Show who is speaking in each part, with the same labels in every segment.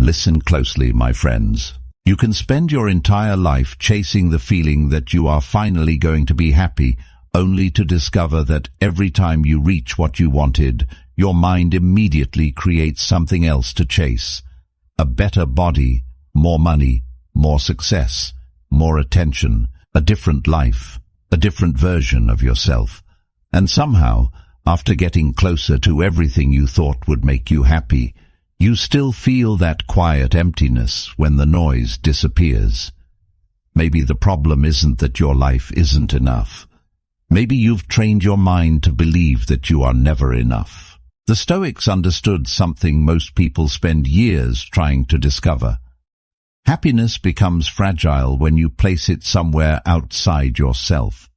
Speaker 1: Listen closely, my friends. You can spend your entire life chasing the feeling that you are finally going to be happy, only to discover that every time you reach what you wanted, your mind immediately creates something else to chase. A better body, more money, more success, more attention, a different life, a different version of yourself. And somehow, after getting closer to everything you thought would make you happy, you still feel that quiet emptiness when the noise disappears. Maybe the problem isn't that your life isn't enough. Maybe you've trained your mind to believe that you are never enough. The Stoics understood something most people spend years trying to discover. Happiness becomes fragile when you place it somewhere outside yourself.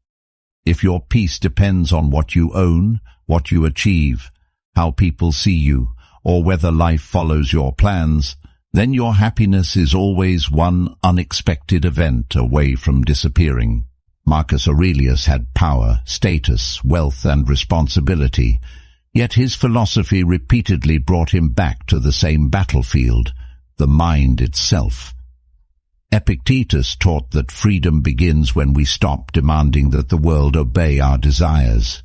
Speaker 1: If your peace depends on what you own, what you achieve, how people see you, or whether life follows your plans, then your happiness is always one unexpected event away from disappearing. Marcus Aurelius had power, status, wealth, and responsibility, yet his philosophy repeatedly brought him back to the same battlefield, the mind itself. Epictetus taught that freedom begins when we stop demanding that the world obey our desires.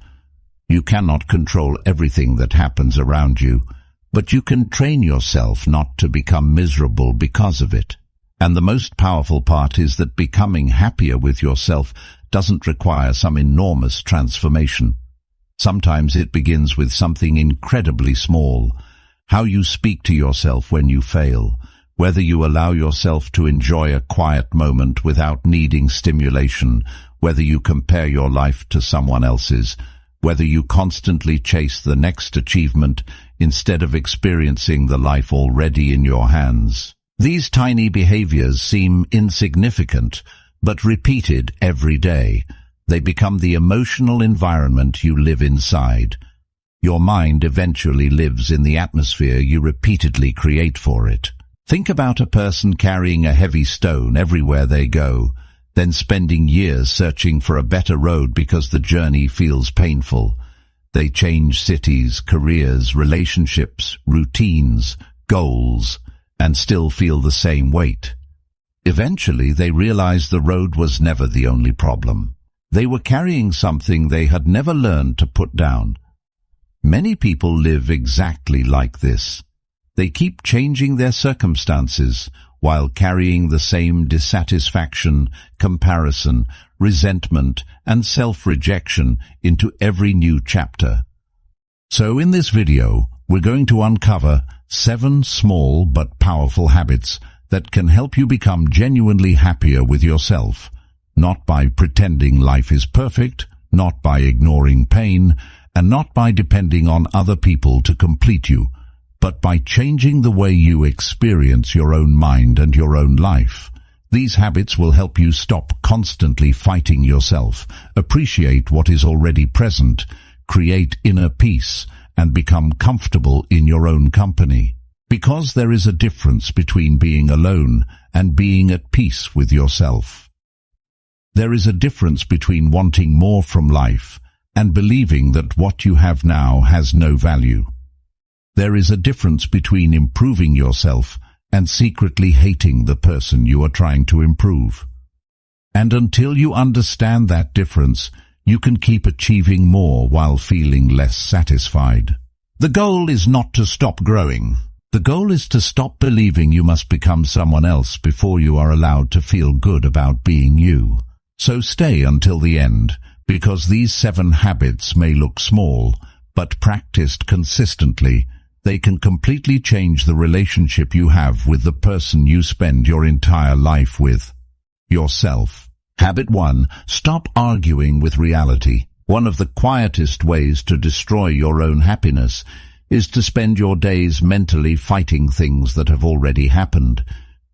Speaker 1: You cannot control everything that happens around you, but you can train yourself not to become miserable because of it. And the most powerful part is that becoming happier with yourself doesn't require some enormous transformation. Sometimes it begins with something incredibly small. How you speak to yourself when you fail, whether you allow yourself to enjoy a quiet moment without needing stimulation, whether you compare your life to someone else's, whether you constantly chase the next achievement instead of experiencing the life already in your hands. These tiny behaviors seem insignificant, but repeated every day, they become the emotional environment you live inside. Your mind eventually lives in the atmosphere you repeatedly create for it. Think about a person carrying a heavy stone everywhere they go, then spending years searching for a better road because the journey feels painful. They change cities, careers, relationships, routines, goals, and still feel the same weight. Eventually, they realize the road was never the only problem. They were carrying something they had never learned to put down. Many people live exactly like this. They keep changing their circumstances while carrying the same dissatisfaction, comparison, resentment, and self-rejection into every new chapter. So in this video, we're going to uncover 7 small but powerful habits that can help you become genuinely happier with yourself, not by pretending life is perfect, not by ignoring pain, and not by depending on other people to complete you, but by changing the way you experience your own mind and your own life. These habits will help you stop constantly fighting yourself, appreciate what is already present, create inner peace, and become comfortable in your own company. Because there is a difference between being alone and being at peace with yourself. There is a difference between wanting more from life and believing that what you have now has no value. There is a difference between improving yourself and secretly hating the person you are trying to improve. And until you understand that difference, you can keep achieving more while feeling less satisfied. The goal is not to stop growing. The goal is to stop believing you must become someone else before you are allowed to feel good about being you. So stay until the end, because these 7 habits may look small, but practiced consistently, they can completely change the relationship you have with the person you spend your entire life with, yourself. Habit 1. Stop arguing with reality. One of the quietest ways to destroy your own happiness is to spend your days mentally fighting things that have already happened.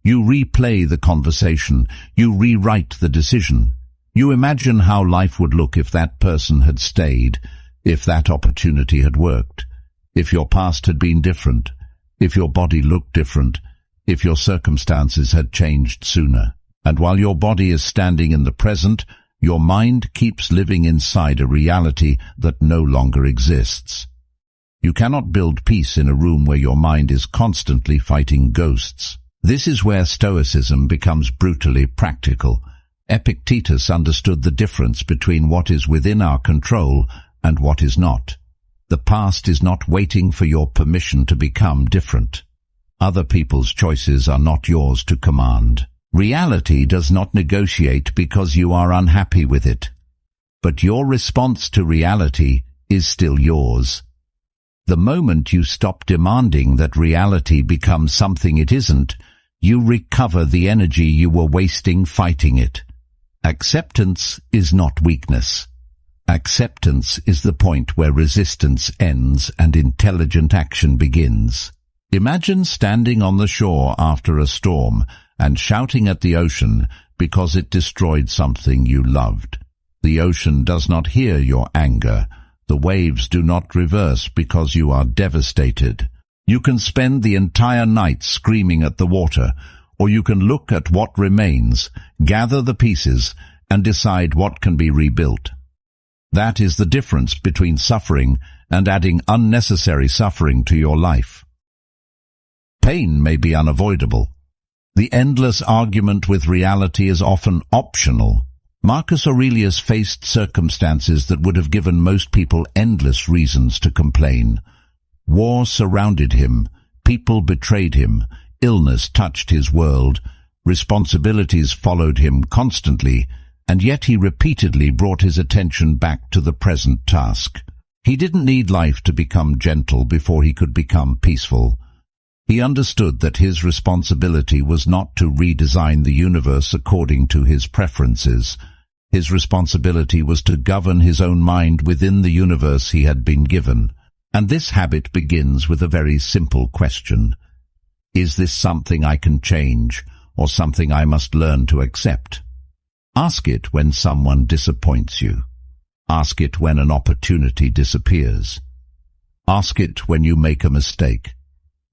Speaker 1: You replay the conversation. You rewrite the decision. You imagine how life would look if that person had stayed, if that opportunity had worked, if your past had been different, if your body looked different, if your circumstances had changed sooner. And while your body is standing in the present, your mind keeps living inside a reality that no longer exists. You cannot build peace in a room where your mind is constantly fighting ghosts. This is where Stoicism becomes brutally practical. Epictetus understood the difference between what is within our control and what is not. The past is not waiting for your permission to become different. Other people's choices are not yours to command. Reality does not negotiate because you are unhappy with it. But your response to reality is still yours. The moment you stop demanding that reality becomes something it isn't, you recover the energy you were wasting fighting it. Acceptance is not weakness. Acceptance is the point where resistance ends and intelligent action begins. Imagine standing on the shore after a storm and shouting at the ocean because it destroyed something you loved. The ocean does not hear your anger. The waves do not reverse because you are devastated. You can spend the entire night screaming at the water, or you can look at what remains, gather the pieces, and decide what can be rebuilt. That is the difference between suffering and adding unnecessary suffering to your life. Pain may be unavoidable. The endless argument with reality is often optional. Marcus Aurelius faced circumstances that would have given most people endless reasons to complain. War surrounded him, people betrayed him, illness touched his world, responsibilities followed him constantly, and yet he repeatedly brought his attention back to the present task. He didn't need life to become gentle before he could become peaceful. He understood that his responsibility was not to redesign the universe according to his preferences. His responsibility was to govern his own mind within the universe he had been given. And this habit begins with a very simple question. Is this something I can change, or something I must learn to accept? Ask it when someone disappoints you. Ask it when an opportunity disappears. Ask it when you make a mistake.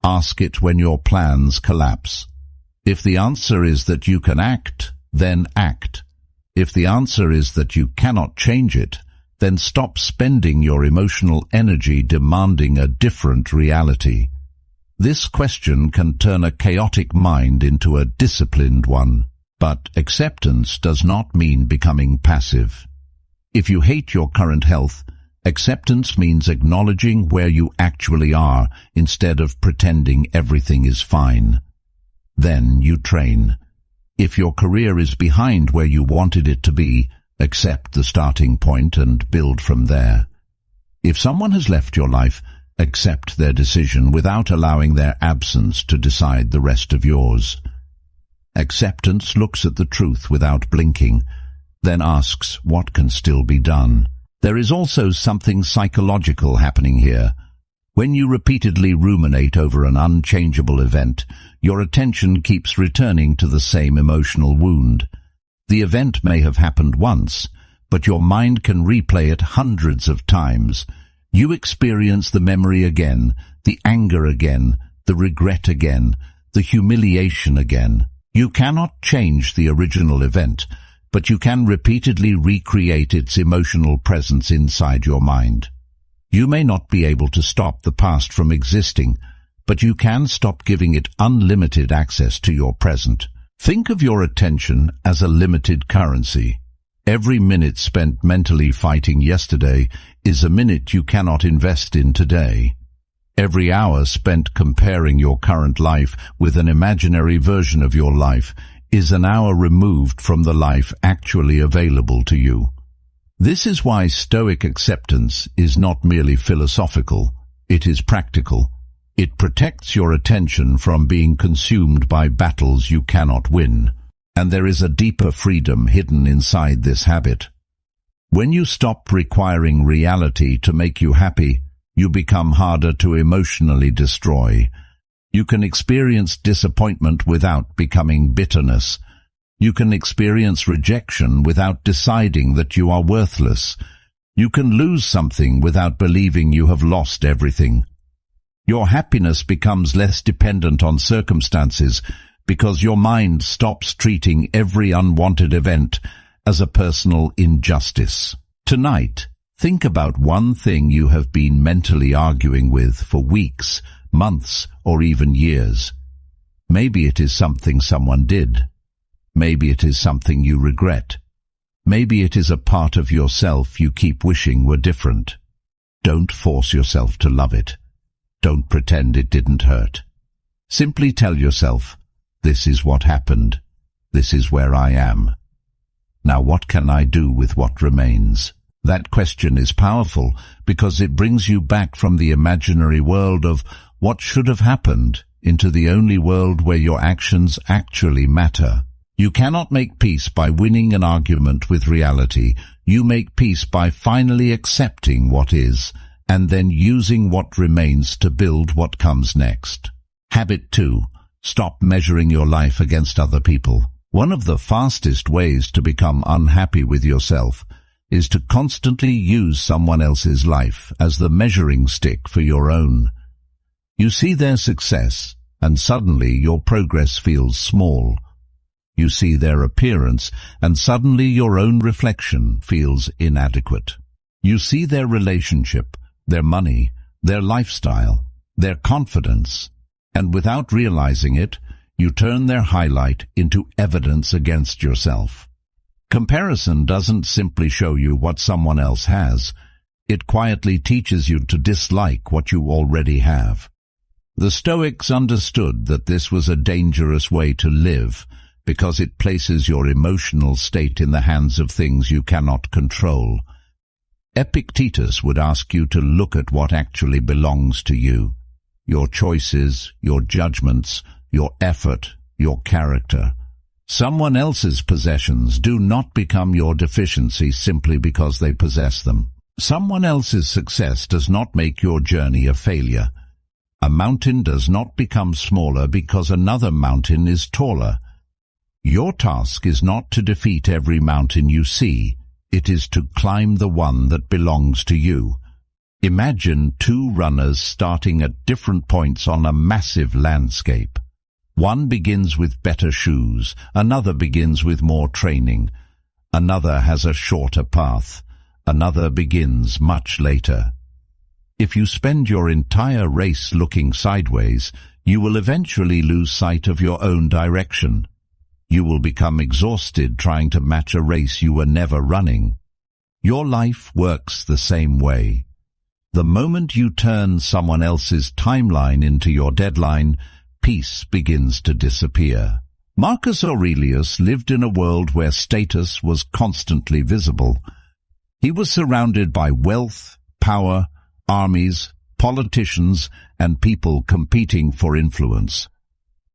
Speaker 1: Ask it when your plans collapse. If the answer is that you can act, then act. If the answer is that you cannot change it, then stop spending your emotional energy demanding a different reality. This question can turn a chaotic mind into a disciplined one. But acceptance does not mean becoming passive. If you hate your current health, acceptance means acknowledging where you actually are instead of pretending everything is fine. Then you train. If your career is behind where you wanted it to be, accept the starting point and build from there. If someone has left your life, accept their decision without allowing their absence to decide the rest of yours. Acceptance looks at the truth without blinking, then asks what can still be done. There is also something psychological happening here. When you repeatedly ruminate over an unchangeable event, your attention keeps returning to the same emotional wound. The event may have happened once, but your mind can replay it hundreds of times. You experience the memory again, the anger again, the regret again, the humiliation again. You cannot change the original event, but you can repeatedly recreate its emotional presence inside your mind. You may not be able to stop the past from existing, but you can stop giving it unlimited access to your present. Think of your attention as a limited currency. Every minute spent mentally fighting yesterday is a minute you cannot invest in today. Every hour spent comparing your current life with an imaginary version of your life is an hour removed from the life actually available to you. This is why Stoic acceptance is not merely philosophical, it is practical. It protects your attention from being consumed by battles you cannot win. And there is a deeper freedom hidden inside this habit. When you stop requiring reality to make you happy, you become harder to emotionally destroy. You can experience disappointment without becoming bitterness. You can experience rejection without deciding that you are worthless. You can lose something without believing you have lost everything. Your happiness becomes less dependent on circumstances because your mind stops treating every unwanted event as a personal injustice. Tonight, Think about one thing you have been mentally arguing with for weeks, months, or even years. Maybe it is something someone did. Maybe it is something you regret. Maybe it is a part of yourself you keep wishing were different. Don't force yourself to love it. Don't pretend it didn't hurt. Simply tell yourself, this is what happened. This is where I am. Now what can I do with what remains? That question is powerful because it brings you back from the imaginary world of what should have happened into the only world where your actions actually matter. You cannot make peace by winning an argument with reality. You make peace by finally accepting what is, and then using what remains to build what comes next. Habit 2. Stop measuring your life against other people. One of the fastest ways to become unhappy with yourself is to constantly use someone else's life as the measuring stick for your own. You see their success, and suddenly your progress feels small. You see their appearance, and suddenly your own reflection feels inadequate. You see their relationship, their money, their lifestyle, their confidence, and without realizing it, you turn their highlight into evidence against yourself. Comparison doesn't simply show you what someone else has. It quietly teaches you to dislike what you already have. The Stoics understood that this was a dangerous way to live, because it places your emotional state in the hands of things you cannot control. Epictetus would ask you to look at what actually belongs to you: your choices, your judgments, your effort, your character. Someone else's possessions do not become your deficiency simply because they possess them. Someone else's success does not make your journey a failure. A mountain does not become smaller because another mountain is taller. Your task is not to defeat every mountain you see. It is to climb the one that belongs to you. Imagine two runners starting at different points on a massive landscape. One begins with better shoes, another begins with more training, another has a shorter path, another begins much later. If you spend your entire race looking sideways, you will eventually lose sight of your own direction. You will become exhausted trying to match a race you were never running. Your life works the same way. The moment you turn someone else's timeline into your deadline, peace begins to disappear. Marcus Aurelius lived in a world where status was constantly visible. He was surrounded by wealth, power, armies, politicians, and people competing for influence.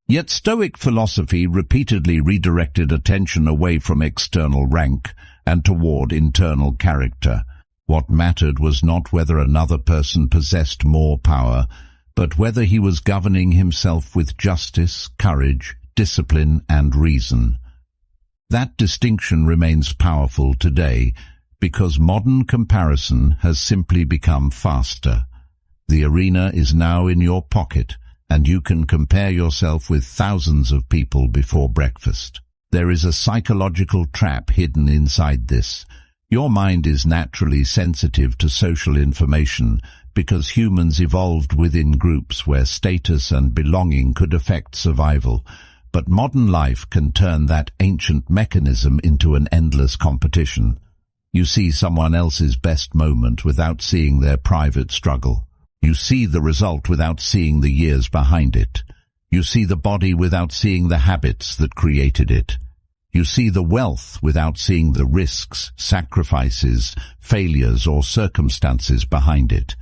Speaker 1: Yet Stoic philosophy repeatedly redirected attention away from external rank and toward internal character. What mattered was not whether another person possessed more power, but whether he was governing himself with justice, courage, discipline, and reason. That distinction remains powerful today because modern comparison has simply become faster. The arena is now in your pocket, and you can compare yourself with thousands of people before breakfast. There is a psychological trap hidden inside this. Your mind is naturally sensitive to social information because humans evolved within groups where status and belonging could affect survival. But modern life can turn that ancient mechanism into an endless competition. You see someone else's best moment without seeing their private struggle. You see the result without seeing the years behind it. You see the body without seeing the habits that created it. You see the wealth without seeing the risks, sacrifices, failures, or circumstances behind it.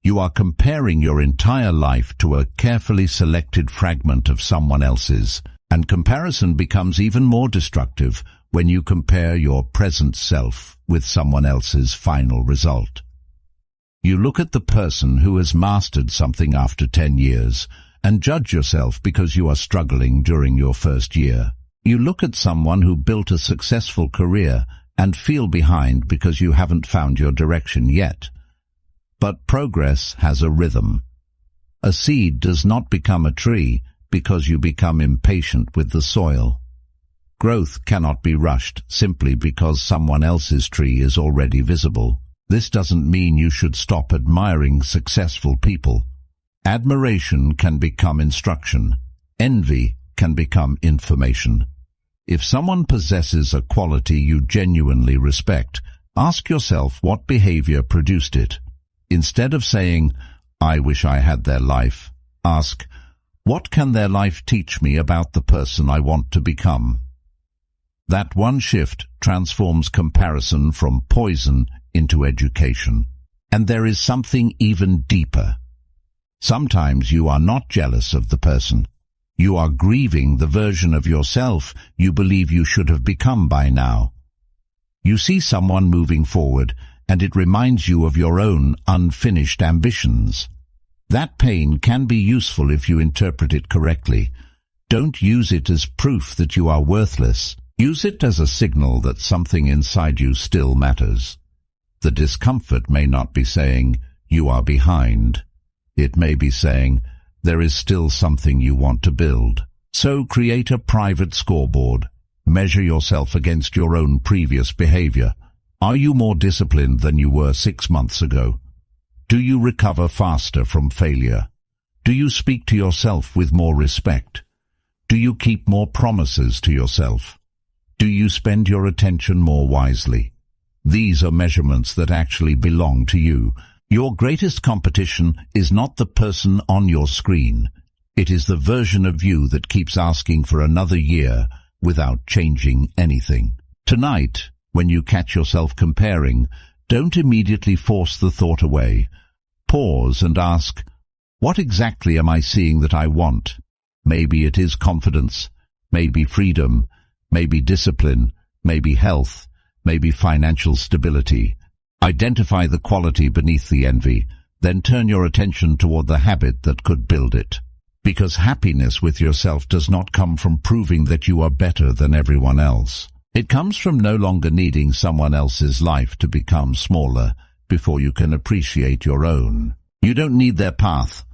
Speaker 1: You are comparing your entire life to a carefully selected fragment of someone else's, and comparison becomes even more destructive when you compare your present self with someone else's final result. You look at the person who has mastered something after 10 years and judge yourself because you are struggling during your first year. You look at someone who built a successful career and feel behind because you haven't found your direction yet. But progress has a rhythm. A seed does not become a tree because you become impatient with the soil. Growth cannot be rushed simply because someone else's tree is already visible. This doesn't mean you should stop admiring successful people. Admiration can become instruction. Envy can become information. If someone possesses a quality you genuinely respect, ask yourself what behavior produced it. Instead of saying, "I wish I had their life," ask, "What can their life teach me about the person I want to become?" That one shift transforms comparison from poison into education. And there is something even deeper. Sometimes you are not jealous of the person. You are grieving the version of yourself you believe you should have become by now. You see someone moving forward, and it reminds you of your own unfinished ambitions. That pain can be useful if you interpret it correctly. Don't use it as proof that you are worthless. Use it as a signal that something inside you still matters. The discomfort may not be saying, "You are behind." It may be saying, "There is still something you want to build." So create a private scoreboard. Measure yourself against your own previous behavior. Are you more disciplined than you were 6 months ago? Do you recover faster from failure? Do you speak to yourself with more respect? Do you keep more promises to yourself? Do you spend your attention more wisely? These are measurements that actually belong to you. Your greatest competition is not the person on your screen. It is the version of you that keeps asking for another year without changing anything. Tonight, when you catch yourself comparing, don't immediately force the thought away. Pause and ask, what exactly am I seeing that I want? Maybe it is confidence, maybe freedom, maybe discipline, maybe health, maybe financial stability. Identify the quality beneath the envy, then turn your attention toward the habit that could build it. Because happiness with yourself does not come from proving that you are better than everyone else. It comes from no longer needing someone else's life to become smaller before you can appreciate your own. You don't need their path.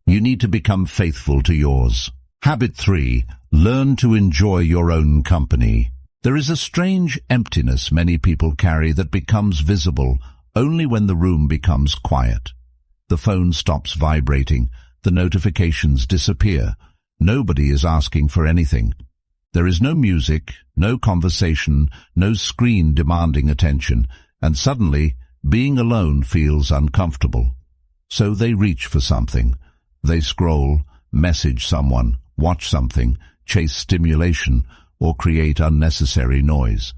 Speaker 1: You need to become faithful to yours. Habit 3. Learn to enjoy your own company. There is a strange emptiness many people carry that becomes visible only when the room becomes quiet. The phone stops vibrating. The notifications disappear. Nobody is asking for anything. There is no music, no conversation, no screen demanding attention, and suddenly being alone feels uncomfortable. So they reach for something. They scroll, message someone, watch something, chase stimulation, or create unnecessary noise.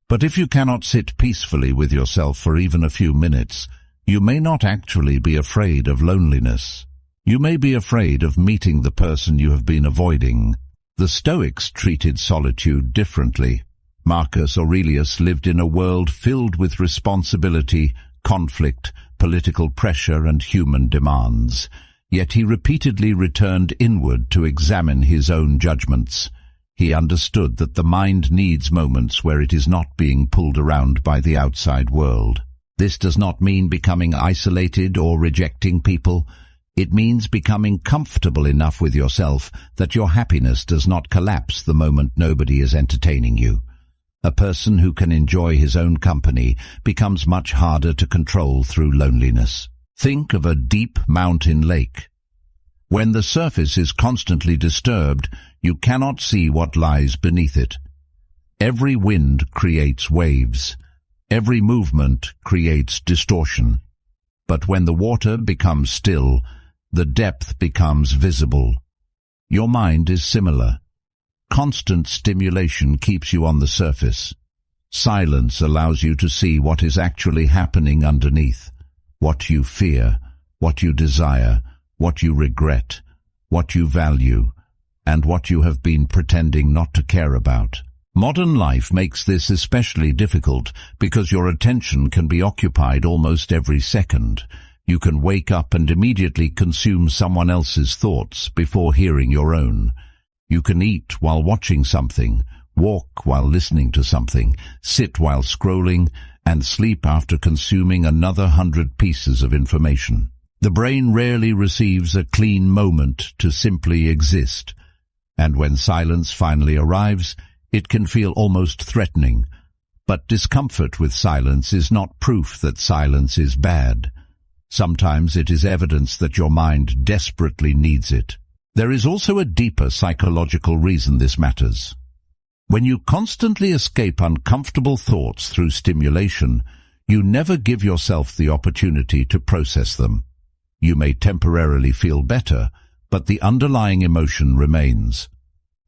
Speaker 1: But if you cannot sit peacefully with yourself for even a few minutes, you may not actually be afraid of loneliness. You may be afraid of meeting the person you have been avoiding. The Stoics treated solitude differently. Marcus Aurelius lived in a world filled with responsibility, conflict, political pressure, and human demands. Yet he repeatedly returned inward to examine his own judgments. He understood that the mind needs moments where it is not being pulled around by the outside world. This does not mean becoming isolated or rejecting people. It means becoming comfortable enough with yourself that your happiness does not collapse the moment nobody is entertaining you. A person who can enjoy his own company becomes much harder to control through loneliness. Think of a deep mountain lake. When the surface is constantly disturbed, you cannot see what lies beneath it. Every wind creates waves. Every movement creates distortion. But when the water becomes still, the depth becomes visible. Your mind is similar. Constant stimulation keeps you on the surface. Silence allows you to see what is actually happening underneath. What you fear, what you desire, what you regret, what you value, and what you have been pretending not to care about. Modern life makes this especially difficult because your attention can be occupied almost every second. You can wake up and immediately consume someone else's thoughts before hearing your own. You can eat while watching something, walk while listening to something, sit while scrolling, and sleep after consuming another 100 pieces of information. The brain rarely receives a clean moment to simply exist, and when silence finally arrives, it can feel almost threatening. But discomfort with silence is not proof that silence is bad. Sometimes it is evidence that your mind desperately needs it. There is also a deeper psychological reason this matters. When you constantly escape uncomfortable thoughts through stimulation, you never give yourself the opportunity to process them. You may temporarily feel better, but the underlying emotion remains.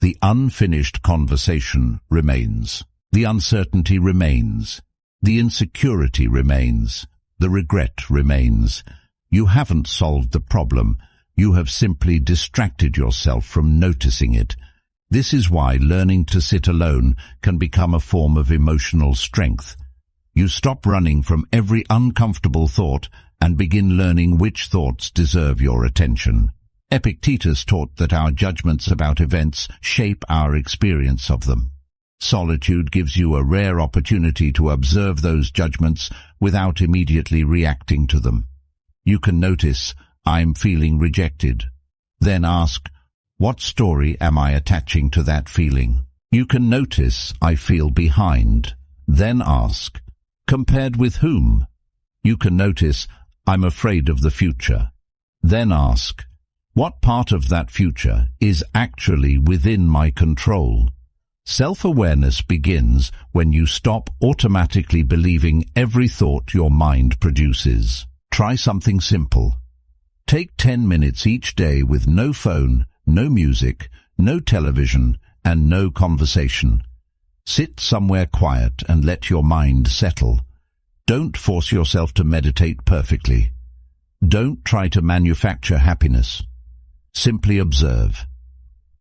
Speaker 1: The unfinished conversation remains. The uncertainty remains. The insecurity remains. The regret remains. You haven't solved the problem. You have simply distracted yourself from noticing it. This is why learning to sit alone can become a form of emotional strength. You stop running from every uncomfortable thought and begin learning which thoughts deserve your attention. Epictetus taught that our judgments about events shape our experience of them. Solitude gives you a rare opportunity to observe those judgments without immediately reacting to them. You can notice, "I'm feeling rejected." Then ask, "What story am I attaching to that feeling?" You can notice, "I feel behind." Then ask, "Compared with whom?" You can notice, "I'm afraid of the future." Then ask, "What part of that future is actually within my control?" Self-awareness begins when you stop automatically believing every thought your mind produces. Try something simple. Take 10 minutes each day with no phone, no music, no television, and no conversation. Sit somewhere quiet and let your mind settle. Don't force yourself to meditate perfectly. Don't try to manufacture happiness. Simply observe.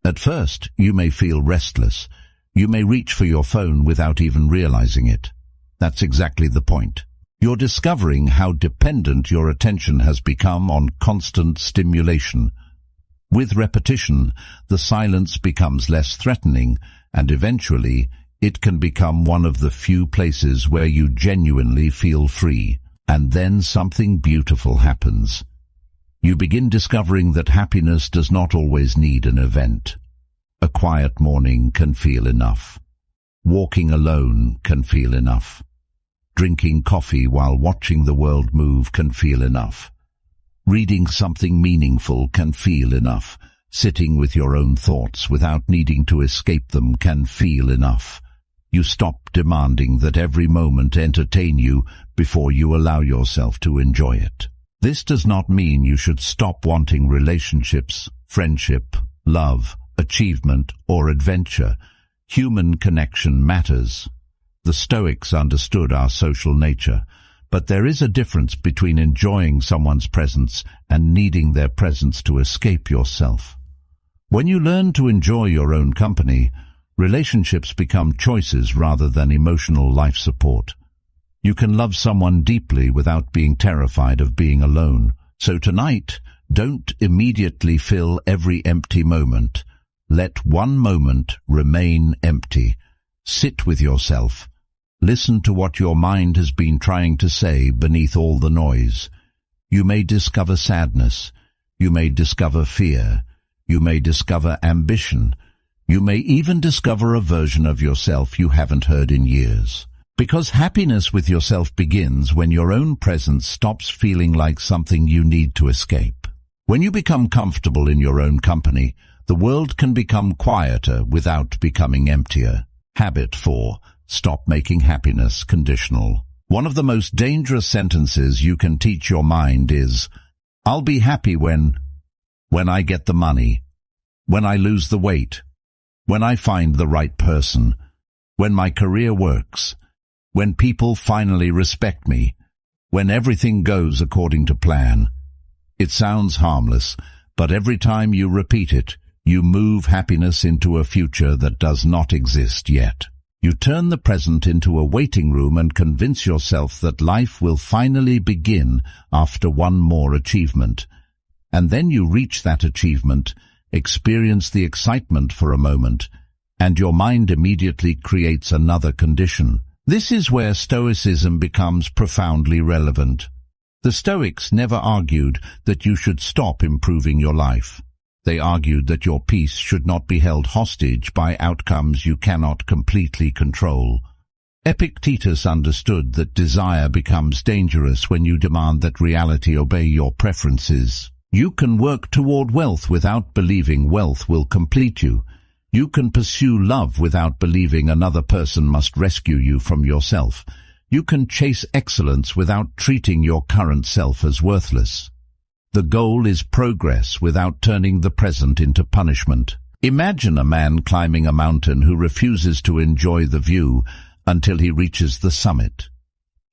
Speaker 1: At first, you may feel restless. You may reach for your phone without even realizing it. That's exactly the point. You're discovering how dependent your attention has become on constant stimulation. With repetition, the silence becomes less threatening, and eventually, it can become one of the few places where you genuinely feel free. And then something beautiful happens. You begin discovering that happiness does not always need an event. A quiet morning can feel enough. Walking alone can feel enough. Drinking coffee while watching the world move can feel enough. Reading something meaningful can feel enough. Sitting with your own thoughts without needing to escape them can feel enough. You stop demanding that every moment entertain you before you allow yourself to enjoy it. This does not mean you should stop wanting relationships, friendship, love, achievement, or adventure. Human connection matters. The Stoics understood our social nature, but there is a difference between enjoying someone's presence and needing their presence to escape yourself. When you learn to enjoy your own company, relationships become choices rather than emotional life support. You can love someone deeply without being terrified of being alone. So tonight, don't immediately fill every empty moment. Let one moment remain empty. Sit with yourself. Listen to what your mind has been trying to say beneath all the noise. You may discover sadness. You may discover fear. You may discover ambition. You may even discover a version of yourself you haven't heard in years. Because happiness with yourself begins when your own presence stops feeling like something you need to escape. When you become comfortable in your own company, the world can become quieter without becoming emptier. Habit 4. Stop making happiness conditional. One of the most dangerous sentences you can teach your mind is, "I'll be happy when I get the money, when I lose the weight, when I find the right person, when my career works, when people finally respect me, when everything goes according to plan." It sounds harmless, but every time you repeat it, you move happiness into a future that does not exist yet. You turn the present into a waiting room and convince yourself that life will finally begin after one more achievement. And then you reach that achievement, experience the excitement for a moment, and your mind immediately creates another condition. This is where Stoicism becomes profoundly relevant. The Stoics never argued that you should stop improving your life. They argued that your peace should not be held hostage by outcomes you cannot completely control. Epictetus understood that desire becomes dangerous when you demand that reality obey your preferences. You can work toward wealth without believing wealth will complete you. You can pursue love without believing another person must rescue you from yourself. You can chase excellence without treating your current self as worthless. The goal is progress without turning the present into punishment. Imagine a man climbing a mountain who refuses to enjoy the view until he reaches the summit.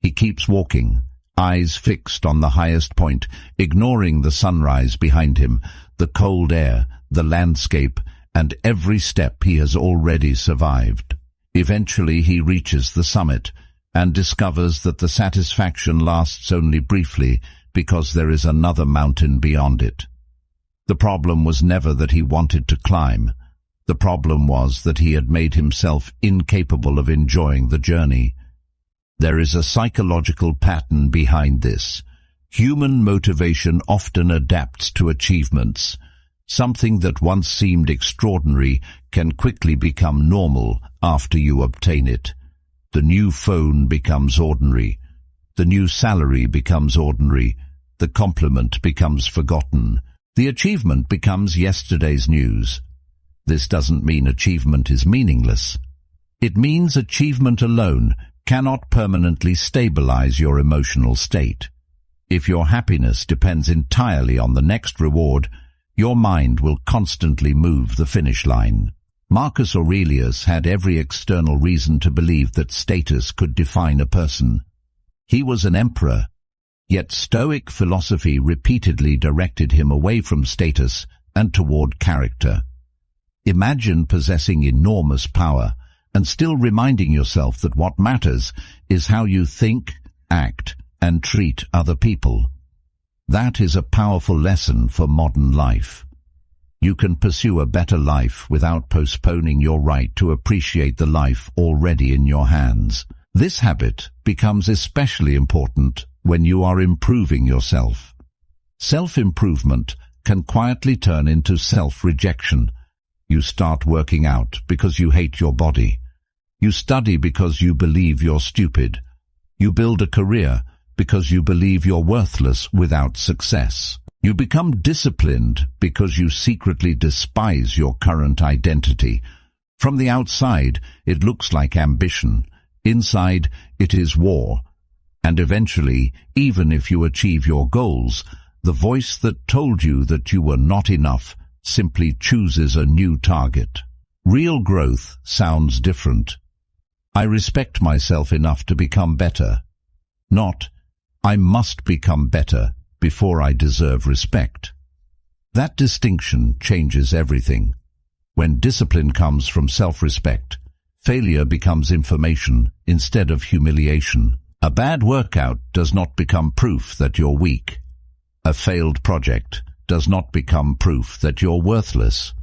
Speaker 1: He keeps walking, eyes fixed on the highest point, ignoring the sunrise behind him, the cold air, the landscape, and every step he has already survived. Eventually he reaches the summit and discovers that the satisfaction lasts only briefly because there is another mountain beyond it. The problem was never that he wanted to climb. The problem was that he had made himself incapable of enjoying the journey. There is a psychological pattern behind this. Human motivation often adapts to achievements. Something that once seemed extraordinary can quickly become normal after you obtain it. The new phone becomes ordinary. The new salary becomes ordinary. The compliment becomes forgotten. The achievement becomes yesterday's news. This doesn't mean achievement is meaningless. It means achievement alone cannot permanently stabilize your emotional state. If your happiness depends entirely on the next reward, your mind will constantly move the finish line. Marcus Aurelius had every external reason to believe that status could define a person. He was an emperor, yet Stoic philosophy repeatedly directed him away from status and toward character. Imagine possessing enormous power and still reminding yourself that what matters is how you think, act, and treat other people. That is a powerful lesson for modern life. You can pursue a better life without postponing your right to appreciate the life already in your hands. This habit becomes especially important when you are improving yourself. Self-improvement can quietly turn into self-rejection. You start working out because you hate your body. You study because you believe you're stupid. You build a career because you believe you're worthless without success. You become disciplined because you secretly despise your current identity. From the outside, it looks like ambition. Inside, it is war. And eventually, even if you achieve your goals, the voice that told you that you were not enough simply chooses a new target. Real growth sounds different. I respect myself enough to become better. Not, I must become better before I deserve respect. That distinction changes everything. When discipline comes from self-respect, failure becomes information instead of humiliation. A bad workout does not become proof that you're weak. A failed project does not become proof that you're worthless.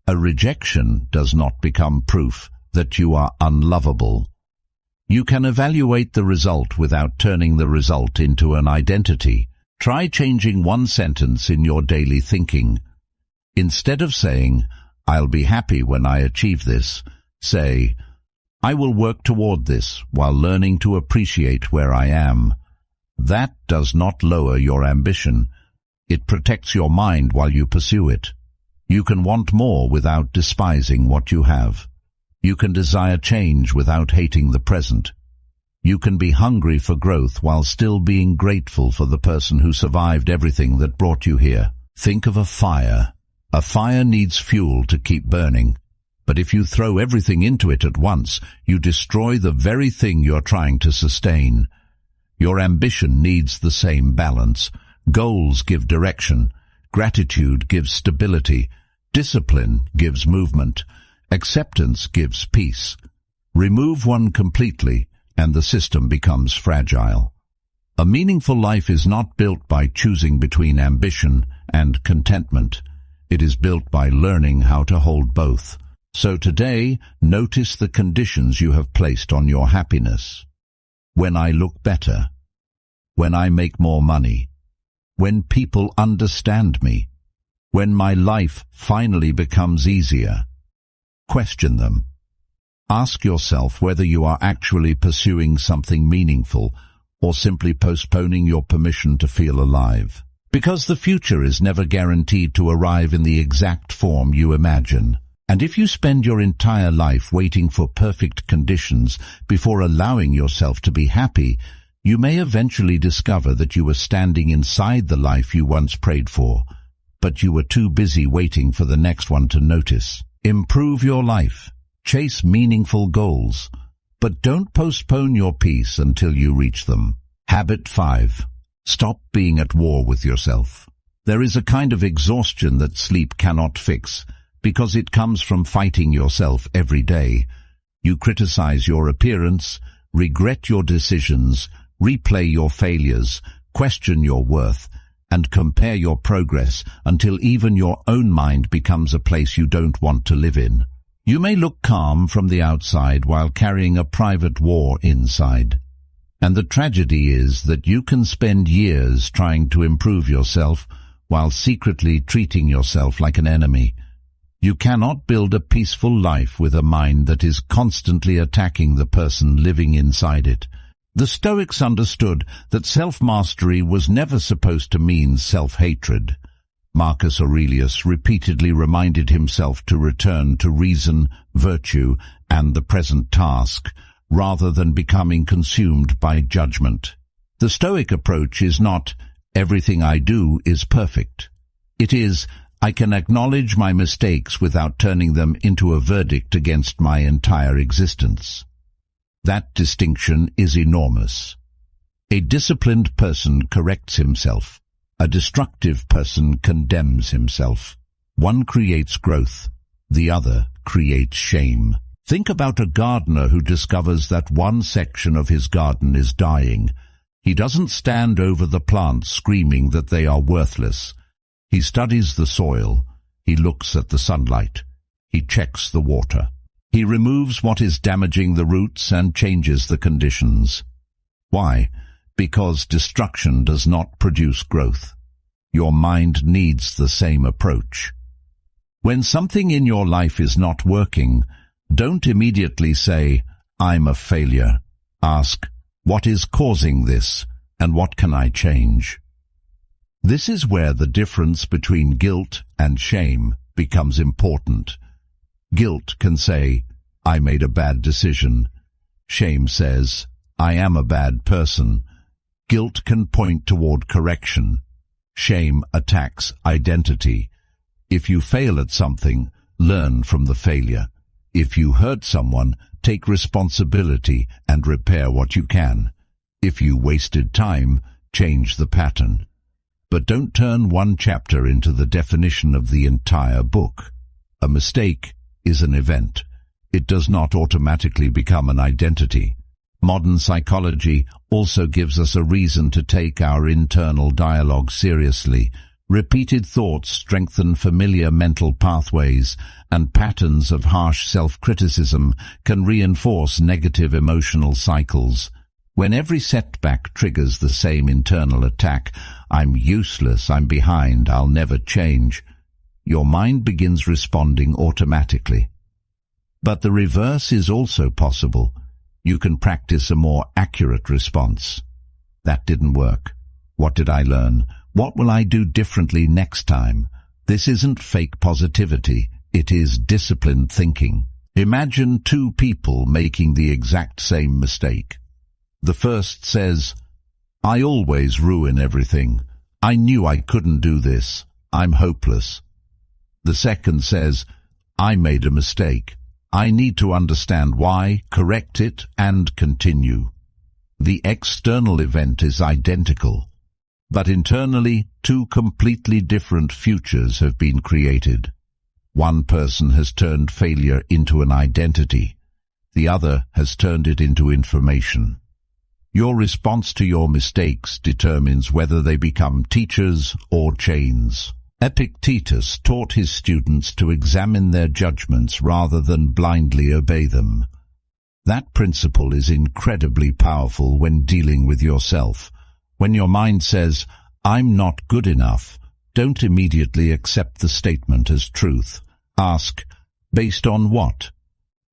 Speaker 1: A rejection does not become proof that you are unlovable. You can evaluate the result without turning the result into an identity. Try changing one sentence in your daily thinking. Instead of saying, "I'll be happy when I achieve this," say, "I will work toward this while learning to appreciate where I am." That does not lower your ambition. It protects your mind while you pursue it. You can want more without despising what you have. You can desire change without hating the present. You can be hungry for growth while still being grateful for the person who survived everything that brought you here. Think of a fire. A fire needs fuel to keep burning. But if you throw everything into it at once, you destroy the very thing you're trying to sustain. Your ambition needs the same balance. Goals give direction. Gratitude gives stability. Discipline gives movement. Acceptance gives peace. Remove one completely, and the system becomes fragile. A meaningful life is not built by choosing between ambition and contentment. It is built by learning how to hold both. So today, notice the conditions you have placed on your happiness. When I look better. When I make more money. When people understand me. When my life finally becomes easier. Question them. Ask yourself whether you are actually pursuing something meaningful or simply postponing your permission to feel alive. Because the future is never guaranteed to arrive in the exact form you imagine. And if you spend your entire life waiting for perfect conditions before allowing yourself to be happy, you may eventually discover that you were standing inside the life you once prayed for, but you were too busy waiting for the next one to notice. Improve your life. Chase meaningful goals, but don't postpone your peace until you reach them. Habit 5. Stop being at war with yourself. There is a kind of exhaustion that sleep cannot fix, because it comes from fighting yourself every day. You criticize your appearance, regret your decisions, replay your failures, question your worth, and compare your progress until even your own mind becomes a place you don't want to live in. You may look calm from the outside while carrying a private war inside. And the tragedy is that you can spend years trying to improve yourself while secretly treating yourself like an enemy. You cannot build a peaceful life with a mind that is constantly attacking the person living inside it. The Stoics understood that self-mastery was never supposed to mean self-hatred. Marcus Aurelius repeatedly reminded himself to return to reason, virtue, and the present task, rather than becoming consumed by judgment. The Stoic approach is not, everything I do is perfect. It is, I can acknowledge my mistakes without turning them into a verdict against my entire existence. That distinction is enormous. A disciplined person corrects himself. A destructive person condemns himself. One creates growth, the other creates shame. Think about a gardener who discovers that one section of his garden is dying. He doesn't stand over the plants screaming that they are worthless. He studies the soil. He looks at the sunlight. He checks the water. He removes what is damaging the roots and changes the conditions. Why? Because destruction does not produce growth. Your mind needs the same approach. When something in your life is not working, don't immediately say, I'm a failure. Ask, what is causing this, and what can I change? This is where the difference between guilt and shame becomes important. Guilt can say, I made a bad decision. Shame says, I am a bad person. Guilt can point toward correction. Shame attacks identity. If you fail at something, learn from the failure. If you hurt someone, take responsibility and repair what you can. If you wasted time, change the pattern. But don't turn one chapter into the definition of the entire book. A mistake is an event. It does not automatically become an identity. Modern psychology also gives us a reason to take our internal dialogue seriously. Repeated thoughts strengthen familiar mental pathways, and patterns of harsh self-criticism can reinforce negative emotional cycles. When every setback triggers the same internal attack, I'm useless, I'm behind, I'll never change, your mind begins responding automatically. But the reverse is also possible. You can practice a more accurate response. That didn't work. What did I learn? What will I do differently next time? This isn't fake positivity. It is disciplined thinking. Imagine two people making the exact same mistake. The first says, I always ruin everything. I knew I couldn't do this. I'm hopeless. The second says, I made a mistake. I need to understand why, correct it, and continue. The external event is identical, but internally, two completely different futures have been created. One person has turned failure into an identity. The other has turned it into information. Your response to your mistakes determines whether they become teachers or chains. Epictetus taught his students to examine their judgments rather than blindly obey them. That principle is incredibly powerful when dealing with yourself. When your mind says, I'm not good enough, don't immediately accept the statement as truth. Ask, based on what?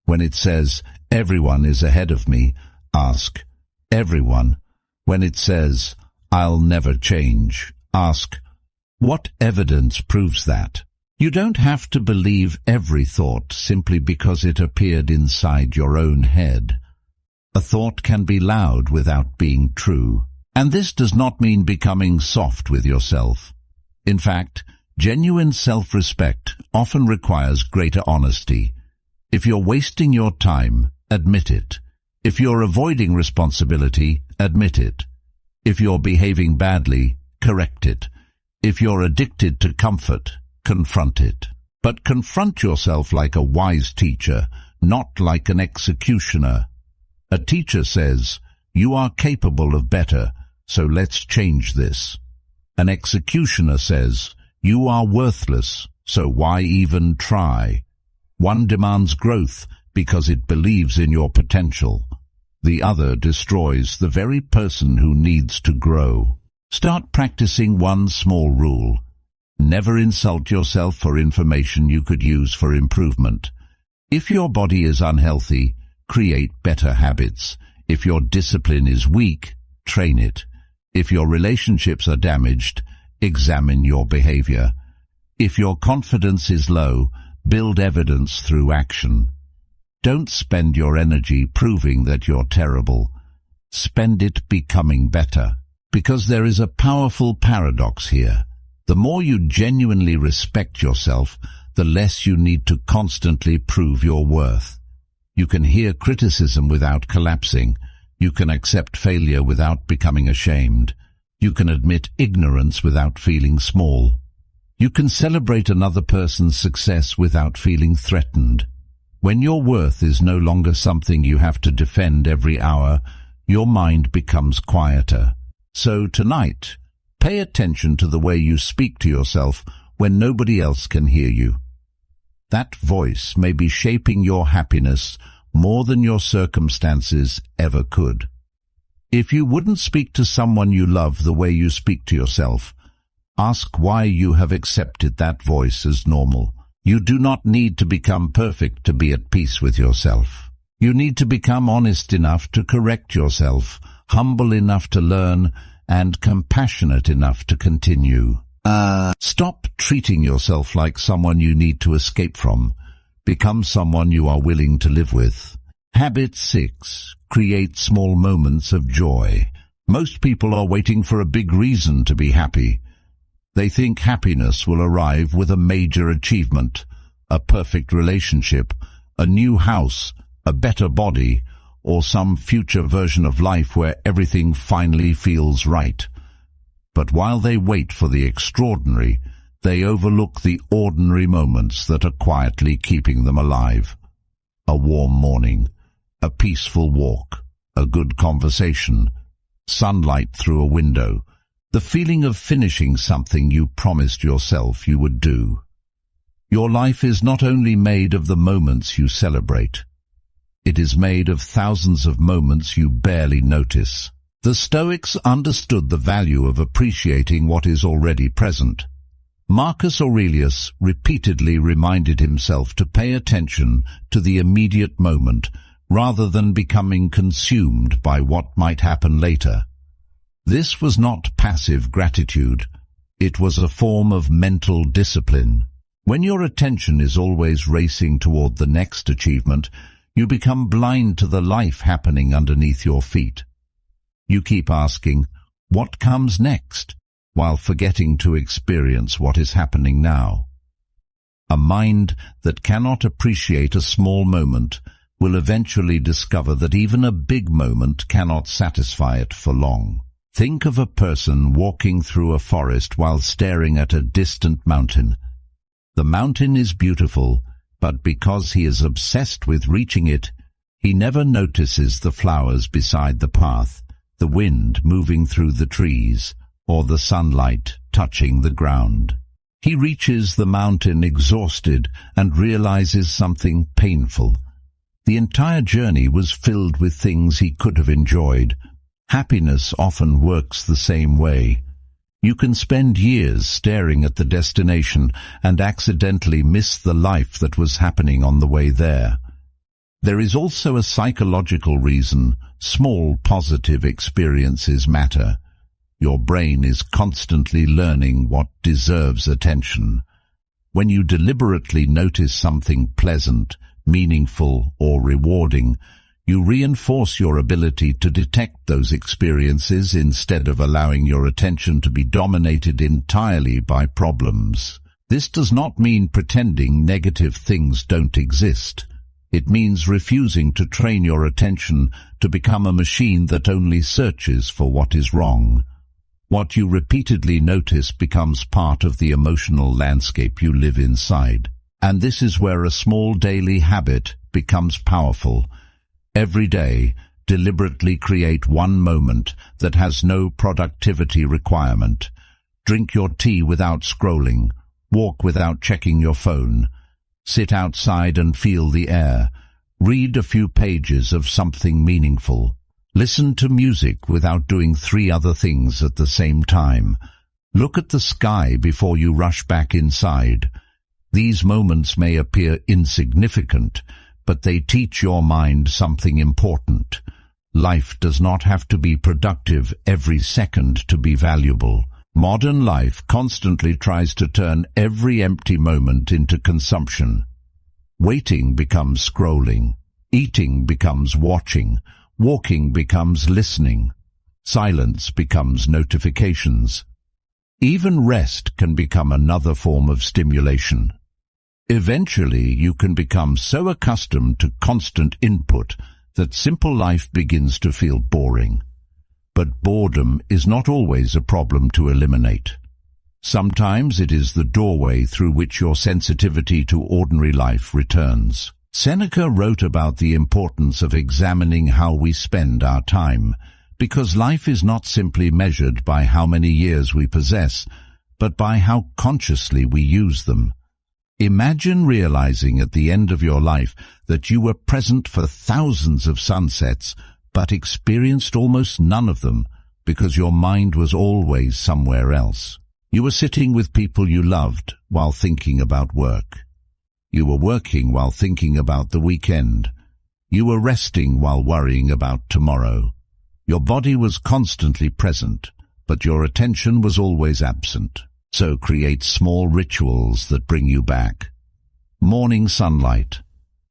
Speaker 1: When it says, everyone is ahead of me, ask, everyone. When it says, I'll never change, ask, what evidence proves that? You don't have to believe every thought simply because it appeared inside your own head. A thought can be loud without being true. And this does not mean becoming soft with yourself. In fact, genuine self-respect often requires greater honesty. If you're wasting your time, admit it. If you're avoiding responsibility, admit it. If you're behaving badly, correct it. If you're addicted to comfort, confront it. But confront yourself like a wise teacher, not like an executioner. A teacher says, you are capable of better, so let's change this. An executioner says, you are worthless, so why even try? One demands growth because it believes in your potential. The other destroys the very person who needs to grow. Start practicing one small rule. Never insult yourself for information you could use for improvement. If your body is unhealthy, create better habits. If your discipline is weak, train it. If your relationships are damaged, examine your behavior. If your confidence is low, build evidence through action. Don't spend your energy proving that you're terrible. Spend it becoming better. Because there is a powerful paradox here. The more you genuinely respect yourself, the less you need to constantly prove your worth. You can hear criticism without collapsing. You can accept failure without becoming ashamed. You can admit ignorance without feeling small. You can celebrate another person's success without feeling threatened. When your worth is no longer something you have to defend every hour, your mind becomes quieter. So tonight, pay attention to the way you speak to yourself when nobody else can hear you. That voice may be shaping your happiness more than your circumstances ever could. If you wouldn't speak to someone you love the way you speak to yourself, ask why you have accepted that voice as normal. You do not need to become perfect to be at peace with yourself. You need to become honest enough to correct yourself, humble enough to learn, and compassionate enough to continue. Stop treating yourself like someone you need to escape from. Become someone you are willing to live with. Habit 6. Create small moments of joy. Most people are waiting for a big reason to be happy. They think happiness will arrive with a major achievement, a perfect relationship, a new house, a better body, or some future version of life where everything finally feels right. But while they wait for the extraordinary, they overlook the ordinary moments that are quietly keeping them alive. A warm morning, a peaceful walk, a good conversation, sunlight through a window, the feeling of finishing something you promised yourself you would do. Your life is not only made of the moments you celebrate, it is made of thousands of moments you barely notice. The Stoics understood the value of appreciating what is already present. Marcus Aurelius repeatedly reminded himself to pay attention to the immediate moment rather than becoming consumed by what might happen later. This was not passive gratitude. It was a form of mental discipline. When your attention is always racing toward the next achievement, you become blind to the life happening underneath your feet. You keep asking, what comes next, while forgetting to experience what is happening now. A mind that cannot appreciate a small moment will eventually discover that even a big moment cannot satisfy it for long. Think of a person walking through a forest while staring at a distant mountain. The mountain is beautiful, but because he is obsessed with reaching it, he never notices the flowers beside the path, the wind moving through the trees, or the sunlight touching the ground. He reaches the mountain exhausted and realizes something painful. The entire journey was filled with things he could have enjoyed. Happiness often works the same way. You can spend years staring at the destination and accidentally miss the life that was happening on the way there. There is also a psychological reason. Small positive experiences matter. Your brain is constantly learning what deserves attention. When you deliberately notice something pleasant, meaningful, or rewarding, you reinforce your ability to detect those experiences instead of allowing your attention to be dominated entirely by problems. This does not mean pretending negative things don't exist. It means refusing to train your attention to become a machine that only searches for what is wrong. What you repeatedly notice becomes part of the emotional landscape you live inside. And this is where a small daily habit becomes powerful. Every day, deliberately create one moment that has no productivity requirement. Drink your tea without scrolling. Walk without checking your phone. Sit outside and feel the air. Read a few pages of something meaningful. Listen to music without doing 3 other things at the same time. Look at the sky before you rush back inside. These moments may appear insignificant, but they teach your mind something important. Life does not have to be productive every second to be valuable. Modern life constantly tries to turn every empty moment into consumption. Waiting becomes scrolling. Eating becomes watching. Walking becomes listening. Silence becomes notifications. Even rest can become another form of stimulation. Eventually, you can become so accustomed to constant input that simple life begins to feel boring. But boredom is not always a problem to eliminate. Sometimes it is the doorway through which your sensitivity to ordinary life returns. Seneca wrote about the importance of examining how we spend our time, because life is not simply measured by how many years we possess, but by how consciously we use them. Imagine realizing at the end of your life that you were present for thousands of sunsets, but experienced almost none of them because your mind was always somewhere else. You were sitting with people you loved while thinking about work. You were working while thinking about the weekend. You were resting while worrying about tomorrow. Your body was constantly present, but your attention was always absent. So create small rituals that bring you back. Morning sunlight,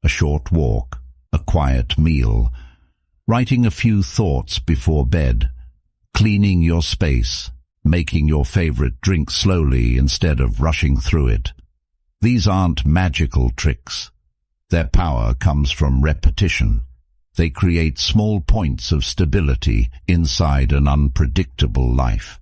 Speaker 1: a short walk, a quiet meal, writing a few thoughts before bed, cleaning your space, making your favorite drink slowly instead of rushing through it. These aren't magical tricks. Their power comes from repetition. They create small points of stability inside an unpredictable life.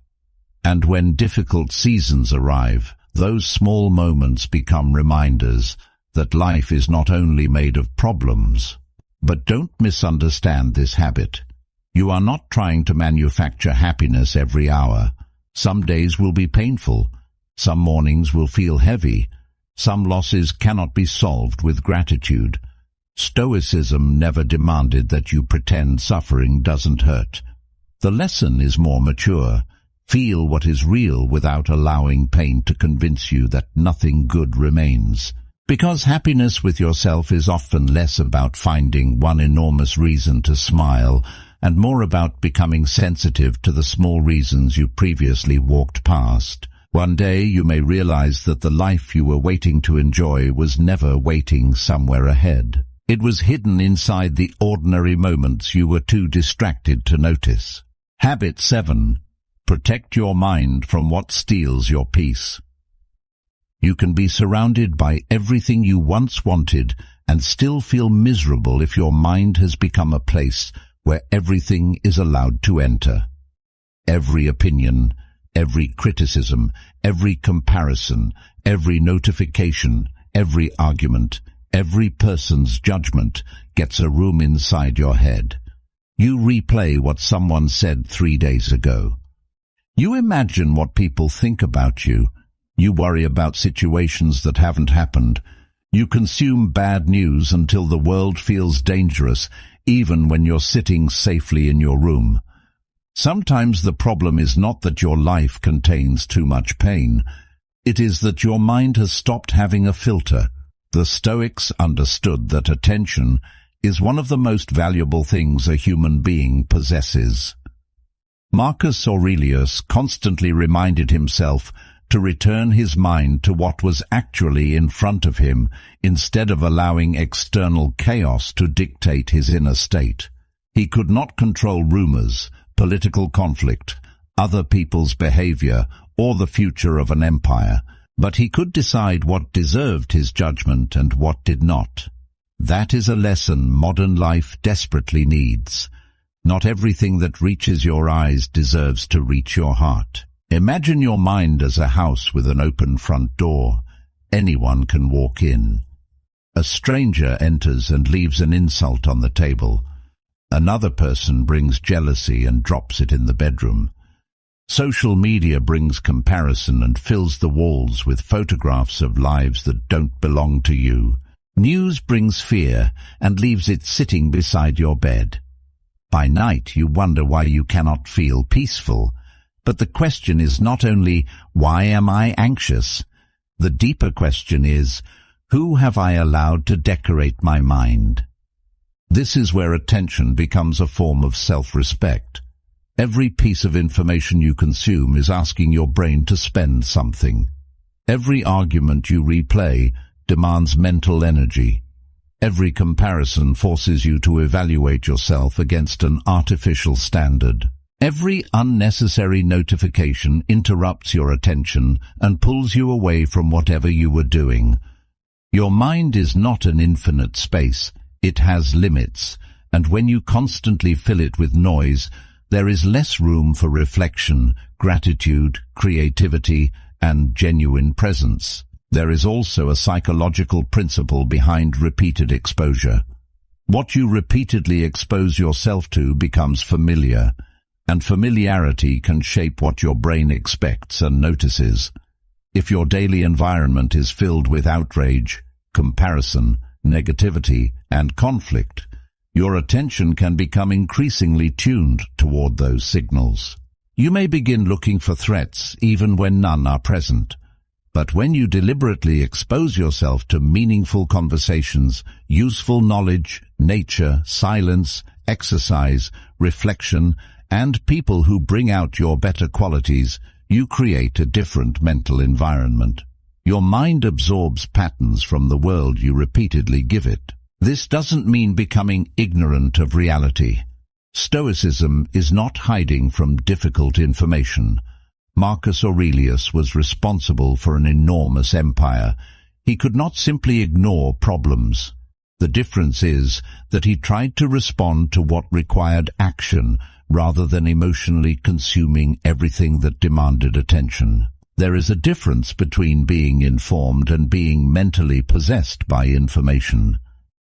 Speaker 1: And when difficult seasons arrive, those small moments become reminders that life is not only made of problems. But don't misunderstand this habit. You are not trying to manufacture happiness every hour. Some days will be painful. Some mornings will feel heavy. Some losses cannot be solved with gratitude. Stoicism never demanded that you pretend suffering doesn't hurt. The lesson is more mature. Feel what is real without allowing pain to convince you that nothing good remains. Because happiness with yourself is often less about finding one enormous reason to smile and more about becoming sensitive to the small reasons you previously walked past. One day you may realize that the life you were waiting to enjoy was never waiting somewhere ahead. It was hidden inside the ordinary moments you were too distracted to notice. Habit 7. Protect your mind from what steals your peace. You can be surrounded by everything you once wanted and still feel miserable if your mind has become a place where everything is allowed to enter. Every opinion, every criticism, every comparison, every notification, every argument, every person's judgment gets a room inside your head. You replay what someone said 3 days ago. You imagine what people think about you. You worry about situations that haven't happened. You consume bad news until the world feels dangerous, even when you're sitting safely in your room. Sometimes the problem is not that your life contains too much pain. It is that your mind has stopped having a filter. The Stoics understood that attention is one of the most valuable things a human being possesses. Marcus Aurelius constantly reminded himself to return his mind to what was actually in front of him instead of allowing external chaos to dictate his inner state. He could not control rumors, political conflict, other people's behavior, or the future of an empire, but he could decide what deserved his judgment and what did not. That is a lesson modern life desperately needs. Not everything that reaches your eyes deserves to reach your heart. Imagine your mind as a house with an open front door. Anyone can walk in. A stranger enters and leaves an insult on the table. Another person brings jealousy and drops it in the bedroom. Social media brings comparison and fills the walls with photographs of lives that don't belong to you. News brings fear and leaves it sitting beside your bed. By night you wonder why you cannot feel peaceful. But the question is not only, why am I anxious? The deeper question is, who have I allowed to decorate my mind? This is where attention becomes a form of self-respect. Every piece of information you consume is asking your brain to spend something. Every argument you replay demands mental energy. Every comparison forces you to evaluate yourself against an artificial standard. Every unnecessary notification interrupts your attention and pulls you away from whatever you were doing. Your mind is not an infinite space. It has limits, and when you constantly fill it with noise, there is less room for reflection, gratitude, creativity, and genuine presence. There is also a psychological principle behind repeated exposure. What you repeatedly expose yourself to becomes familiar, and familiarity can shape what your brain expects and notices. If your daily environment is filled with outrage, comparison, negativity, and conflict, your attention can become increasingly tuned toward those signals. You may begin looking for threats even when none are present. But when you deliberately expose yourself to meaningful conversations, useful knowledge, nature, silence, exercise, reflection, and people who bring out your better qualities, you create a different mental environment. Your mind absorbs patterns from the world you repeatedly give it. This doesn't mean becoming ignorant of reality. Stoicism is not hiding from difficult information. Marcus Aurelius was responsible for an enormous empire. He could not simply ignore problems. The difference is that he tried to respond to what required action rather than emotionally consuming everything that demanded attention. There is a difference between being informed and being mentally possessed by information.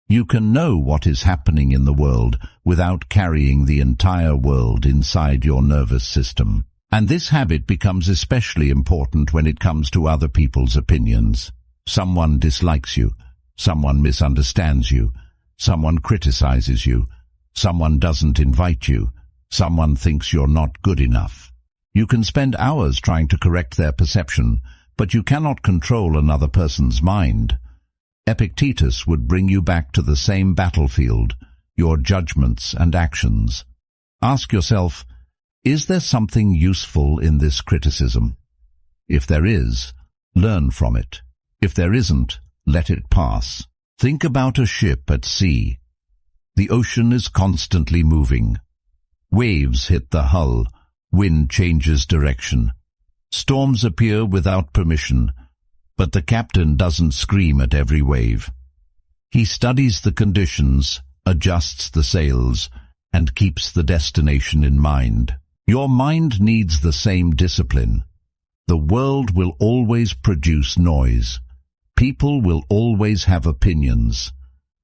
Speaker 1: You can know what is happening in the world without carrying the entire world inside your nervous system. And this habit becomes especially important when it comes to other people's opinions. Someone dislikes you. Someone misunderstands you. Someone criticizes you. Someone doesn't invite you. Someone thinks you're not good enough. You can spend hours trying to correct their perception, but you cannot control another person's mind. Epictetus would bring you back to the same battlefield, your judgments and actions. Ask yourself, is there something useful in this criticism? If there is, learn from it. If there isn't, let it pass. Think about a ship at sea. The ocean is constantly moving. Waves hit the hull. Wind changes direction. Storms appear without permission, but the captain doesn't scream at every wave. He studies the conditions, adjusts the sails, and keeps the destination in mind. Your mind needs the same discipline. The world will always produce noise. People will always have opinions.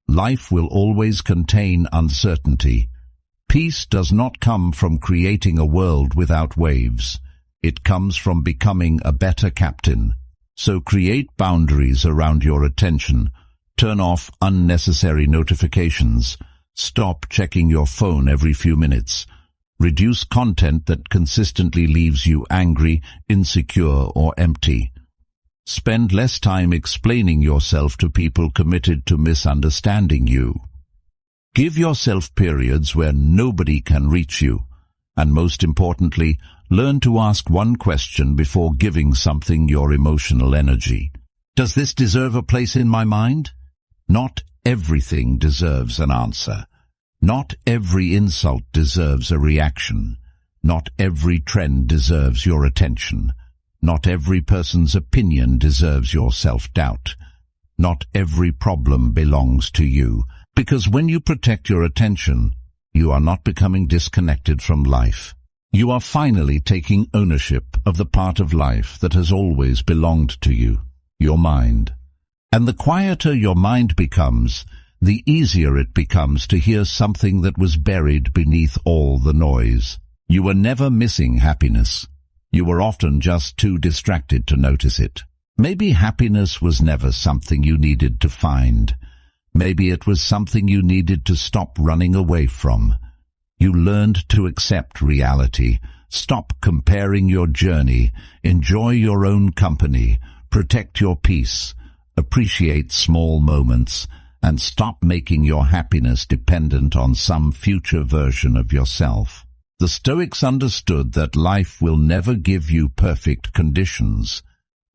Speaker 1: Life will always contain uncertainty. Peace does not come from creating a world without waves. It comes from becoming a better captain. So create boundaries around your attention. Turn off unnecessary notifications. Stop checking your phone every few minutes. Reduce content that consistently leaves you angry, insecure, or empty. Spend less time explaining yourself to people committed to misunderstanding you. Give yourself periods where nobody can reach you. And most importantly, learn to ask one question before giving something your emotional energy. Does this deserve a place in my mind? Not everything deserves an answer. Not every insult deserves a reaction. Not every trend deserves your attention. Not every person's opinion deserves your self-doubt. Not every problem belongs to you. Because when you protect your attention, you are not becoming disconnected from life. You are finally taking ownership of the part of life that has always belonged to you, your mind. And the quieter your mind becomes, the easier it becomes to hear something that was buried beneath all the noise. You were never missing happiness. You were often just too distracted to notice it. Maybe happiness was never something you needed to find. Maybe it was something you needed to stop running away from. You learned to accept reality, stop comparing your journey, enjoy your own company, protect your peace, appreciate small moments, and stop making your happiness dependent on some future version of yourself. The Stoics understood that life will never give you perfect conditions.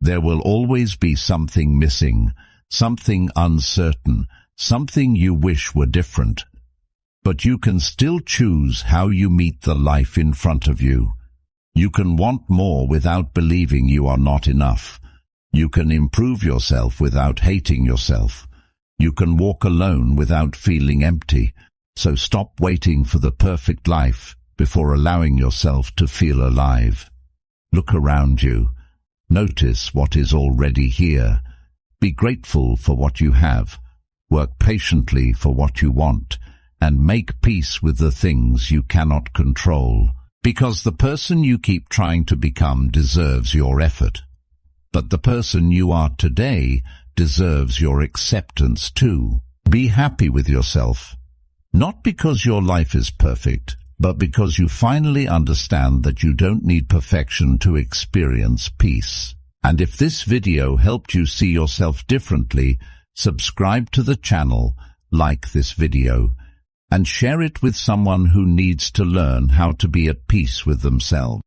Speaker 1: There will always be something missing, something uncertain, something you wish were different. But you can still choose how you meet the life in front of you. You can want more without believing you are not enough. You can improve yourself without hating yourself. You can walk alone without feeling empty. So stop waiting for the perfect life before allowing yourself to feel alive. Look around you. Notice what is already here. Be grateful for what you have. Work patiently for what you want, and make peace with the things you cannot control, because the person you keep trying to become deserves your effort. But the person you are today deserves your acceptance too. Be happy with yourself, not because your life is perfect, but because you finally understand that you don't need perfection to experience peace. And if this video helped you see yourself differently, subscribe to the channel, like this video, and share it with someone who needs to learn how to be at peace with themselves.